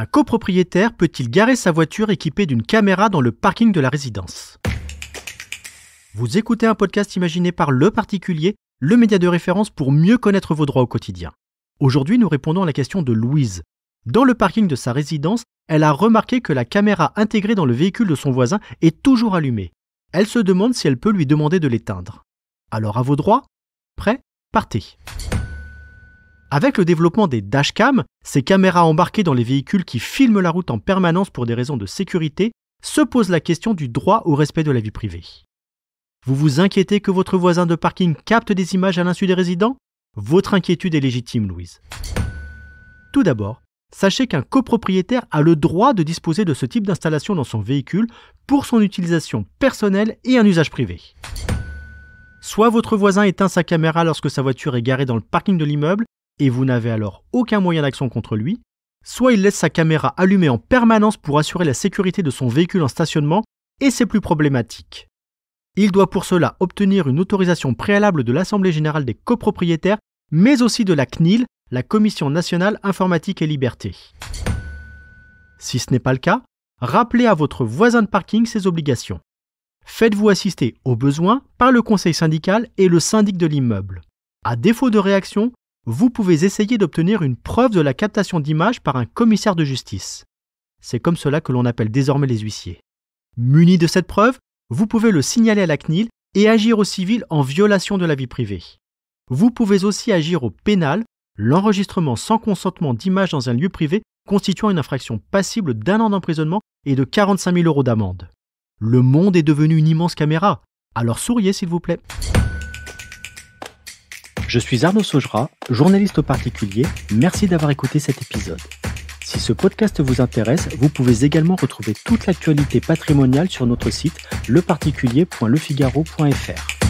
Un copropriétaire peut-il garer sa voiture équipée d'une caméra dans le parking de la résidence ? Vous écoutez un podcast imaginé par Le Particulier, le média de référence pour mieux connaître vos droits au quotidien. Aujourd'hui, nous répondons à la question de Louise. Dans le parking de sa résidence, elle a remarqué que la caméra intégrée dans le véhicule de son voisin est toujours allumée. Elle se demande si elle peut lui demander de l'éteindre. Alors à vos droits ? Prêts ? Partez. Avec le développement des dashcams, ces caméras embarquées dans les véhicules qui filment la route en permanence pour des raisons de sécurité, se pose la question du droit au respect de la vie privée. Vous vous inquiétez que votre voisin de parking capte des images à l'insu des résidents ? Votre inquiétude est légitime, Louise. Tout d'abord, sachez qu'un copropriétaire a le droit de disposer de ce type d'installation dans son véhicule pour son utilisation personnelle et un usage privé. Soit votre voisin éteint sa caméra lorsque sa voiture est garée dans le parking de l'immeuble et vous n'avez alors aucun moyen d'action contre lui, soit il laisse sa caméra allumée en permanence pour assurer la sécurité de son véhicule en stationnement et c'est plus problématique. Il doit pour cela obtenir une autorisation préalable de l'Assemblée générale des copropriétaires, mais aussi de la CNIL, la Commission nationale informatique et liberté. Si ce n'est pas le cas, rappelez à votre voisin de parking ses obligations. Faites-vous assister au besoin par le conseil syndical et le syndic de l'immeuble. À défaut de réaction, vous pouvez essayer d'obtenir une preuve de la captation d'images par un commissaire de justice. C'est comme cela que l'on appelle désormais les huissiers. Muni de cette preuve, vous pouvez le signaler à la CNIL et agir au civil en violation de la vie privée. Vous pouvez aussi agir au pénal, l'enregistrement sans consentement d'images dans un lieu privé constituant une infraction passible d'1 an d'emprisonnement et de 45 000 € d'amende. Le monde est devenu une immense caméra, alors souriez s'il vous plaît. Je suis Arnaud Saugera, journaliste au particulier, merci d'avoir écouté cet épisode. Si ce podcast vous intéresse, vous pouvez également retrouver toute l'actualité patrimoniale sur notre site leparticulier.lefigaro.fr.